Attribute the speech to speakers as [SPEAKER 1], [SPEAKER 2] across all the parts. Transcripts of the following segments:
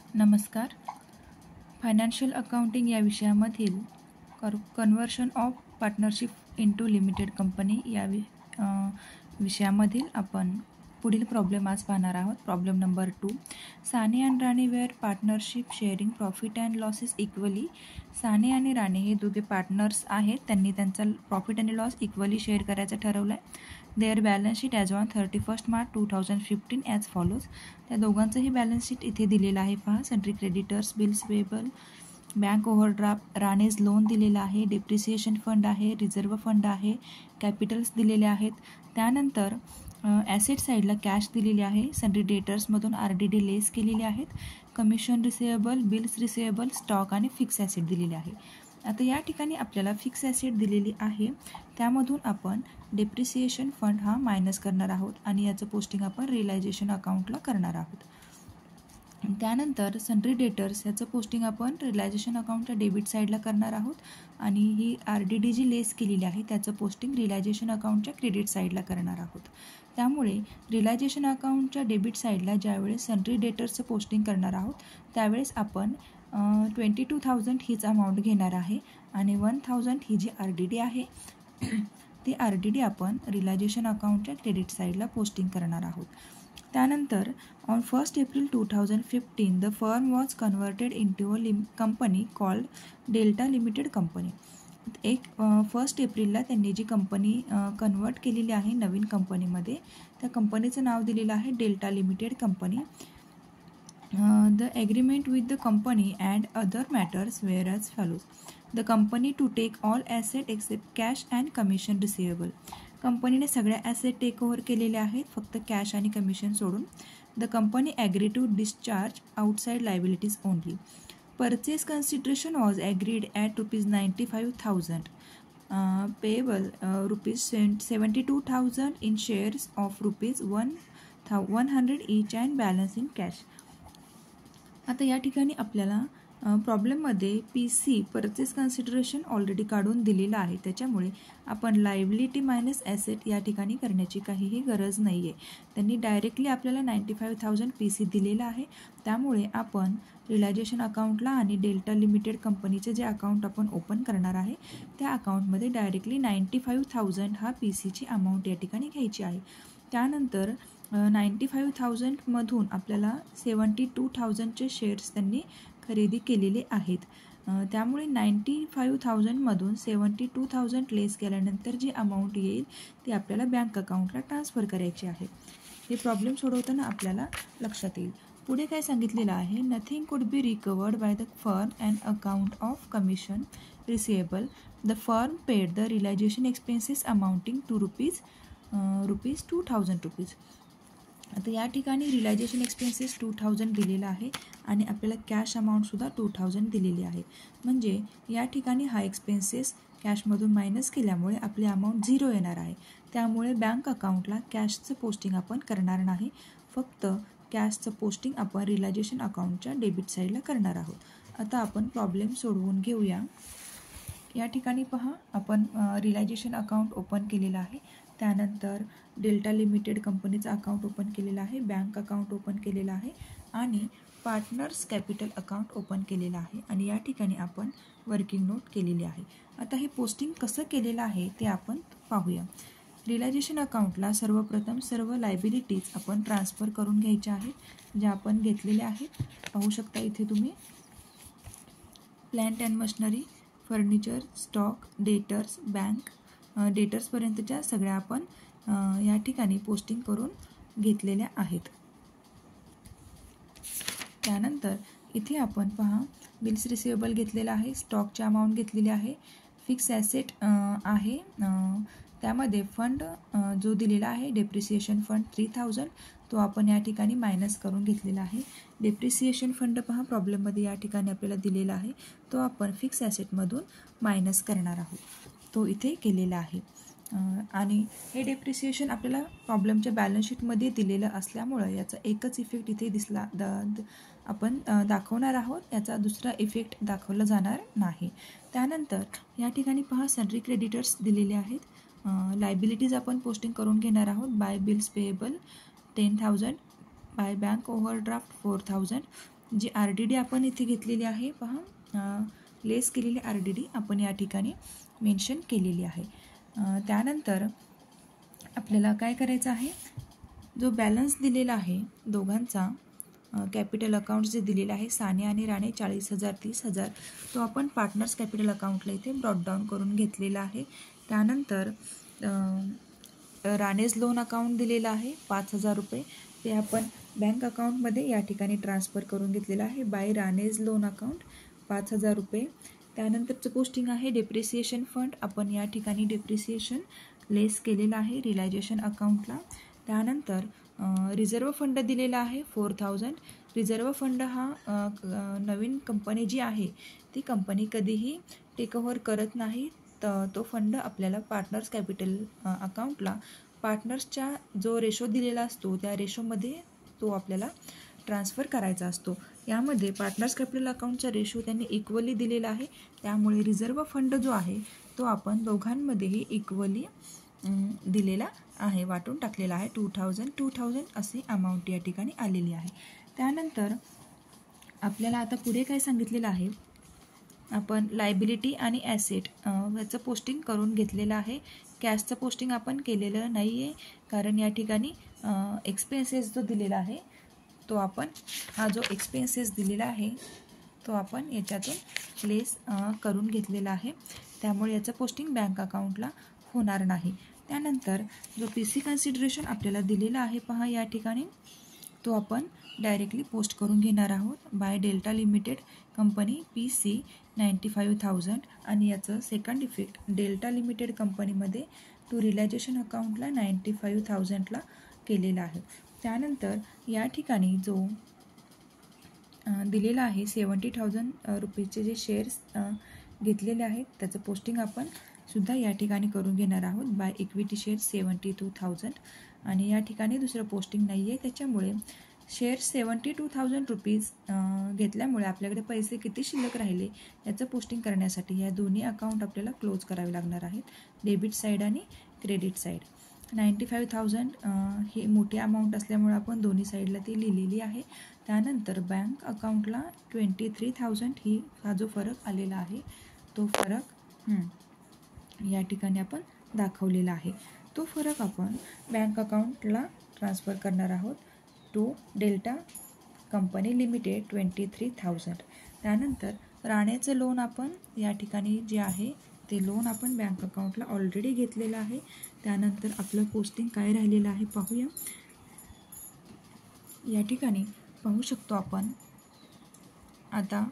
[SPEAKER 1] नमस्कार. Financial accounting या विषयामधील conversion of partnership into limited company या विषयामधील आपण पुढील प्रॉब्लेम आज पाहणार आहोत. Problem number 2. Sane and Rane were partnership sharing profit and losses equally. Sane आणि राणे हे दोघे पार्टनर्स आहेत. त्यांनी त्यांचा प्रॉफिट आणि लॉस इक्वली शेअर करायचं ठरवलं आहे. Their balance sheet as on 31 March 2015 as follows. त्या दोघांचंही बॅलन्स शीट इथे दिलेलं आहे. पहा, sundry creditors, bills payable, bank overdraft, Rane's loan दिलेलं आहे, डेप्रिसिएशन फंड आहे, रिझर्व्ह फंड आहे, कॅपिटल्स दिलेले आहेत. त्यानंतर ॲसेट साईडला कॅश दिलेली आहे. सन्ड्री डेटर्समधून RDD लेस केलेले आहेत. Commission receivable, bills receivable, stock आणि फिक्स ॲसेट दिलेले आहे. आता या ठिकाणी आपल्याला फिक्स ॲसेट दिलेली आहे, त्यामधून आपण डेप्रिसिएशन फंड हा मायनस करणार आहोत आणि याचं पोस्टिंग आपण रिअलायझेशन अकाउंटला करणार आहोत. त्यानंतर सन्ड्री डेटर्स ह्याचं पोस्टिंग आपण रिअलायझेशन अकाउंटच्या डेबिट साईडला करणार आहोत आणि ही RDD जी लेस केलेली आहे त्याचं पोस्टिंग रिअलायझेशन अकाउंटच्या क्रेडिट साईडला करणार आहोत. त्यामुळे रिअलायझेशन अकाउंटच्या डेबिट साईडला ज्यावेळेस सन्ड्री डेटर्सचं पोस्टिंग करणार आहोत त्यावेळेस आपण 22,000 हीच अमाऊंट घेणार आहे आणि 1,000 ही जी RDD आहे ती RDD आपण रिअलायझेशन अकाउंटच्या क्रेडिट साईडला पोस्टिंग करणार आहोत. त्यानंतर on 1 April 2015 the firm was converted into a company called delta limited company. 1 एप्रिलला त्यांनी जी कंपनी कन्वर्ट केलेली आहे नवीन कंपनीमध्ये, त्या कंपनीचं नाव दिलेलं आहे Delta limited company. The agreement with the company and other matters were as follows. The company to take all asset except cash and commission receivable. कंपनीने सगळ्या ॲसेट टेक ओव्हर केलेल्या आहेत, फक्त कॅश आणि कमिशन सोडून. The company agree to discharge outside liabilities only. Purchase consideration was agreed at ₹95,000 payable ₹72,000 in shares of ₹100 each and balance in cash. आता या ठिकाणी आपल्याला प्रॉब्लेममध्ये PC परचेस कन्सिडरेशन ऑलरेडी काढून दिलेलं आहे, त्याच्यामुळे आपण लायबिलिटी मायनस ॲसेट या ठिकाणी करण्याची काहीही गरज नाही आहे. त्यांनी डायरेक्टली आपल्याला 95,000 PC दिलेलं आहे, त्यामुळे आपण रिअलायझेशन अकाउंटला आणि डेल्टा लिमिटेड कंपनीचे जे अकाउंट आपण ओपन करणार आहे त्या अकाउंटमध्ये डायरेक्टली 95,000 हा PCची अमाऊंट या ठिकाणी घ्यायची आहे. त्यानंतर 95,000मधून आपल्याला 72,000चे शेअर्स त्यांनी खरेदी केलेले आहेत. त्यामुळे 95,000मधून 72,000 लेस केल्यानंतर जी अमाऊंट येईल ती आपल्याला बँक अकाउंटला ट्रान्सफर करायची आहे. हे प्रॉब्लेम सोडवताना आपल्याला लक्षात येईल. पुढे काय सांगितलेलं आहे, nothing could be recovered by the firm and account of commission receivable. The firm paid the realisation expenses amounting to ₹2,000. आता या ठिकाणी रिअलायझेशन एक्सपेन्सेस 2,000 दिलेला आहे आणि आपल्याला कॅश अमाऊंटसुद्धा 2,000 दिलेली आहे. म्हणजे या ठिकाणी हा एक्सपेन्सेस कॅशमधून मायनस केल्यामुळे आपली अमाऊंट 0 येणार आहे. त्यामुळे बँक अकाउंटला कॅशचं पोस्टिंग आपण करणार नाही, फक्त कॅशचं पोस्टिंग आपण रिअलायझेशन अकाउंटच्या डेबिट साईडला करणार आहोत. आता आपण प्रॉब्लेम सोडवून घेऊया. या ठिकाणी पहा, आपण रिअलायझेशन अकाउंट ओपन केलेलं आहे, त्यानंतर डेल्टा लिमिटेड कंपनीचं अकाउंट ओपन केलेलं आहे, बँक अकाउंट ओपन केलेलं आहे आणि पार्टनर्स कॅपिटल अकाउंट ओपन केलेलं आहे आणि या ठिकाणी आपण वर्किंग नोट केलेली आहे. आता हे पोस्टिंग कसं केलेलं आहे ते आपण पाहूया. रिअलायझेशन अकाउंटला सर्वप्रथम सर्व लायबिलिटीज आपण ट्रान्सफर करून घ्यायच्या आहेत, ज्या आपण घेतलेल्या आहेत. पाहू शकता इथे तुम्ही plant and machinery, furniture, stock, debtors, bank डेटर्सपर्यंतच्या सगळ्या आपण या ठिकाणी पोस्टिंग करून घेतलेल्या आहेत. त्यानंतर इथे आपण पहा, बिल्स रिसिएबल घेतलेला आहे, स्टॉकची अमाऊंट घेतलेली आहे, फिक्स ॲसेट आहे, त्यामध्ये फंड जो दिलेला आहे डेप्रिसिएशन फंड 3,000 तो आपण या ठिकाणी मायनस करून घेतलेला आहे. डेप्रिसिएशन फंड पहा प्रॉब्लेममध्ये या ठिकाणी आपल्याला दिलेला आहे, तो आपण फिक्स ॲसेटमधून मायनस करणार आहोत, तो इथे केलेला आहे. आणि हे डेप्रिसिएशन आपल्याला प्रॉब्लेमच्या बॅलन्स शीटमध्ये दिलेलं असल्यामुळं याचा एकच इफेक्ट इथे दिसला आपण दाखवणार आहोत, याचा दुसरा इफेक्ट दाखवला जाणार नाही. त्यानंतर या ठिकाणी पहा, सन्ड्री क्रेडिटर्स दिलेले आहेत, लायबिलिटीज आपण पोस्टिंग करून घेणार आहोत. By bills payable 10,000, by bank overdraft 4,000, जी RDD आपण इथे घेतलेली आहे पहा, लेस केलेली RDD आपण या ठिकाणी मेन्शन केलेली आहे. त्यानंतर आपल्याला काय करायचं आहे, जो बॅलन्स दिलेला आहे दोघांचा, कॅपिटल अकाउंट जे दिलेलं आहे सानिया आणि राणे 40,000 30,000, तो आपण पार्टनर्स कॅपिटल अकाउंटला इथे ब्रॉट डाऊन करून घेतलेला आहे. त्यानंतर राणेज लोन अकाउंट दिलेलं आहे 5,000 रुपये, ते आपण बँक अकाउंटमध्ये या ठिकाणी ट्रान्सफर करून घेतलेलं आहे बाय राणेज लोन अकाउंट 5,000 रुपये. त्यानंतरचं पोस्टिंग आहे डेप्रिसिएशन फंड, आपण या ठिकाणी डेप्रिसिएशन लेस केलेलं आहे रिलायझेशन अकाउंटला. त्यानंतर रिझर्व फंड दिलेला आहे 4,000. रिझर्व फंड हा नवीन कंपनी जी आहे ती कंपनी कधीही टेकओव्हर करत नाही, तर तो फंड आपल्याला पार्टनर्स कॅपिटल अकाउंटला पार्टनर्सच्या जो रेशो दिलेला असतो त्या रेशोमध्ये तो आपल्याला ट्रान्सफर करायचा असतो. यामध्ये पार्टनर्स कॅपिटल अकाउंटचा रेशो त्यांनी इक्वली दिलेला आहे, त्यामुळे रिझर्व फंड जो आहे तो आपण दोघांमध्येही इक्वली दिलेला आहे, वाटून टाकलेला आहे. 2,000 अशी अमाऊंट या ठिकाणी आलेली आहे. त्यानंतर आपल्याला आता पुढे काय सांगितलेलं आहे, आपण लायबिलिटी आणि ॲसेट याचं पोस्टिंग करून घेतलेलं आहे. कॅशचं पोस्टिंग आपण केलेलं नाही आहे, कारण या ठिकाणी एक्सपेन्सेस जो दिलेला आहे तो आपण, हा जो एक्सपेन्सेस दिलेला आहे तो आपण याच्यातून लेस करून घेतलेला आहे, त्यामुळे याचं पोस्टिंग बँक अकाउंटला होणार नाही. त्यानंतर जो PC कन्सिडरेशन आपल्याला दिलेला आहे पहा या ठिकाणी, तो आपण डायरेक्टली पोस्ट करून घेणार आहोत by delta limited company PC 95,000, आणि याचं सेकंड इफेक्ट डेल्टा लिमिटेड कंपनीमध्ये टू रिलायझेशन अकाउंटला 95,000ला केलेला आहे. त्यानंतर या ठिकाणी जो दिलेला आहे 70,000 रुपीजचे जे शेअर्स घेतलेले आहेत त्याचं पोस्टिंग आपण सुद्धा या ठिकाणी करून घेणार आहोत बाय इक्विटी शेअर 72,000, आणि या ठिकाणी दुसरं पोस्टिंग नाही आहे, त्याच्यामुळे शेअर 72,000 रुपीज घेतल्यामुळे आपल्याकडे पैसे किती शिल्लक राहिले याचं पोस्टिंग करण्यासाठी या दोन्ही अकाउंट आपल्याला क्लोज करावे लागणार आहेत, डेबिट साईड आणि क्रेडिट साईड. 95,000 ही मोठी अमाऊंट असल्यामुळे आपण दोन्ही साईडला ती लिहिलेली आहे. त्यानंतर बँक अकाउंटला 23,000 हा जो फरक आलेला आहे तो फरक या ठिकाणी आपण दाखवलेला आहे. तो फरक आपण बँक अकाउंटला ट्रान्सफर करणार आहोत टू डेल्टा कंपनी लिमिटेड 23,000. त्यानंतर राणेचं लोन आपण या ठिकाणी जे आहे ते लोन आपण बँक अकाउंटला ऑलरेडी घेतलेलं आहे. त्यानंतर आपलं पोस्टिंग काय राहिलेलं आहे पाहूया. या ठिकाणी पाहू शकतो आपण आता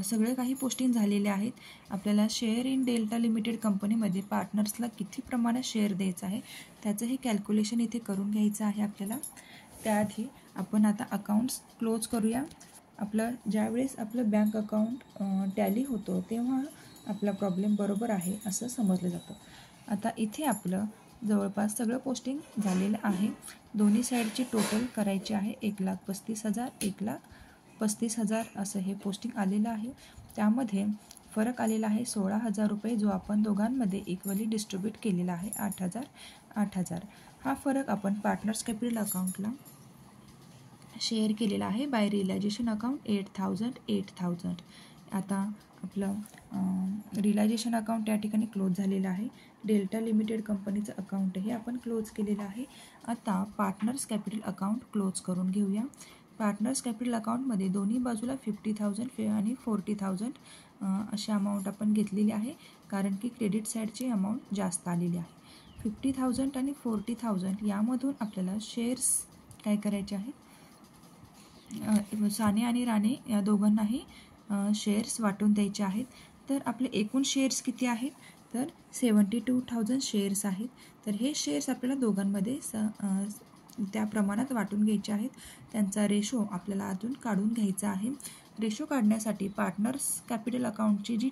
[SPEAKER 1] सगळे काही पोस्टिंग झालेले आहेत. आपल्याला शेअर इन डेल्टा लिमिटेड कंपनीमध्ये पार्टनर्सला किती प्रमाणात शेअर द्यायचं आहे त्याचं हे कॅल्क्युलेशन इथे करून घ्यायचं आहे आपल्याला. त्याआधी आपण आता अकाउंट्स क्लोज करूया. ज्यावेळेस आपलं बँक अकाउंट टॅली होतो तेव्हा आपला प्रॉब्लेम बरोबर आहे असं समजलं जातं. आता इथे आपलं जवळपास सगळं पोस्टिंग झालेलं आहे. दोन्ही साईडची टोटल करायची आहे 1,35,000 1,35,000 असं हे पोस्टिंग आलेलं आहे. त्यामध्ये फरक आलेला आहे 16,000 रुपये, जो आपण दोघांमध्ये इक्वली डिस्ट्रीब्यूट केलेला आहे 8,000. हा फरक आपण पार्टनर्स कॅपिटल अकाउंटला शेअर केलेला आहे बाय रिलायझेशन अकाउंट 8,000. आता आपलं रिलायझेशन अकाउंट या ठिकाणी क्लोज झालेलं आहे. डेल्टा लिमिटेड कंपनीचं अकाउंटही आपण क्लोज केलेलं आहे. आता पार्टनर्स कॅपिटल अकाउंट क्लोज करून घेऊया. पार्टनर्स कॅपिटल अकाउंटमध्ये दोन्ही बाजूला 50,000 आणि 40,000 अशी अमाऊंट आपण घेतलेली आहे, कारण की क्रेडिट साईडची अमाऊंट जास्त आलेली आहे. 50,000 आणि 40,000 यामधून आपल्याला शेअर्स काय करायचे आहेत, सानिया आणि राणे या दोघांनाही शेअर्स वाटून द्यायचे आहेत. तर आपले एकूण शेअर्स किती आहेत, तर 72,000 शेअर्स आहेत. तर हे शेअर्स आपल्याला दोघांमध्ये त्या प्रमाणात वाटून घ्यायचे आहेत. त्यांचा रेशो आपल्याला अजून काढून घ्यायचा आहे. रेशो काढण्यासाठी पार्टनर्स कॅपिटल अकाउंटची जी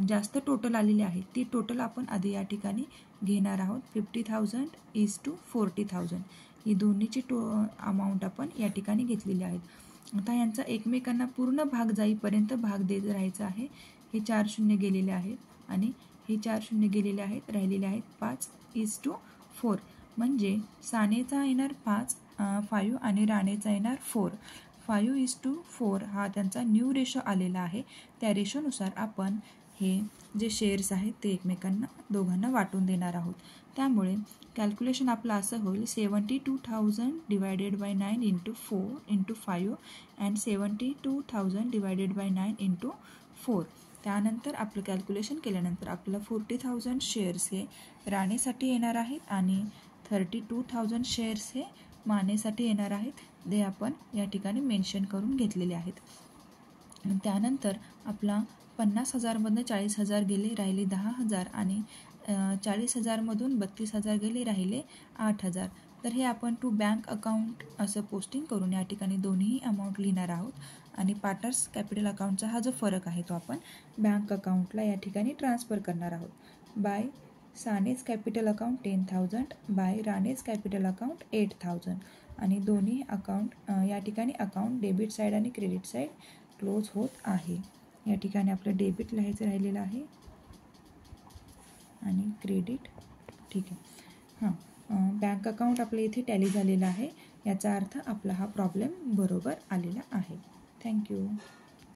[SPEAKER 1] जास्त टोटल आलेली आहे ती टोटल आपण आधी या ठिकाणी घेणार आहोत. 50,000 to 40,000 ही दोन्हीची अमाऊंट आपण या ठिकाणी घेतलेली आहेत. आता यांचा एकमेकांना पूर्ण भाग जाईपर्यंत भाग देत राहायचा आहे. हे 4 शून्य गेलेले आहेत आणि हे 4 शून्य गेलेले आहेत, राहिलेले आहेत 5:4. म्हणजे सानेचा येणार 5 आणि राणेचा येणार 4. 5:4 हा त्यांचा न्यू रेशो आलेला आहे. त्या रेशोनुसार आपण हे जे शेअर्स आहेत ते एकमेकांना दोघांना वाटून देणार आहोत. त्यामुळे कॅल्क्युलेशन आपलं असं होईल 72,000 divided by 9 into 4 into 5 and 72,000 divided by 9 into 4. त्यानंतर आपलं कॅल्क्युलेशन केल्यानंतर आपल्याला 40,000 शेअर्स हे राणेसाठी येणार आहेत आणि 32,000 शेअर्स हे मानेसाठी येणार आहेत. ते आपण या ठिकाणी मेन्शन करून घेतलेले आहेत. त्यानंतर आपला 50,000मधनं 40,000 गेले, राहिले 10,000 आणि 40,000मधून 32,000 गेले, राहिले 8,000. तर हे आपण टू बँक अकाउंट असं पोस्टिंग करून या ठिकाणी दोन्ही अमाऊंट लिहिणार आहोत आणि पार्टनर्स कॅपिटल अकाउंटचा हा जो फरक आहे तो आपण बँक अकाउंटला या ठिकाणी ट्रान्सफर करणार आहोत. By Sane's capital account 10,000 by Rane's capital account 8,000 आणि दोन्ही अकाउंट या ठिकाणी अकाउंट डेबिट साईड आणि क्रेडिट साईड क्लोज होत आहे. या ठिकाणी आपलं डेबिट लिहायचं राहिलेलं आहे आणि क्रेडिट ठीक आहे. बँक अकाउंट आपलं इथे टॅली झालेलं आहे. याचा अर्थ आपला हा प्रॉब्लेम बरोबर आलेला आहे. थँक्यू.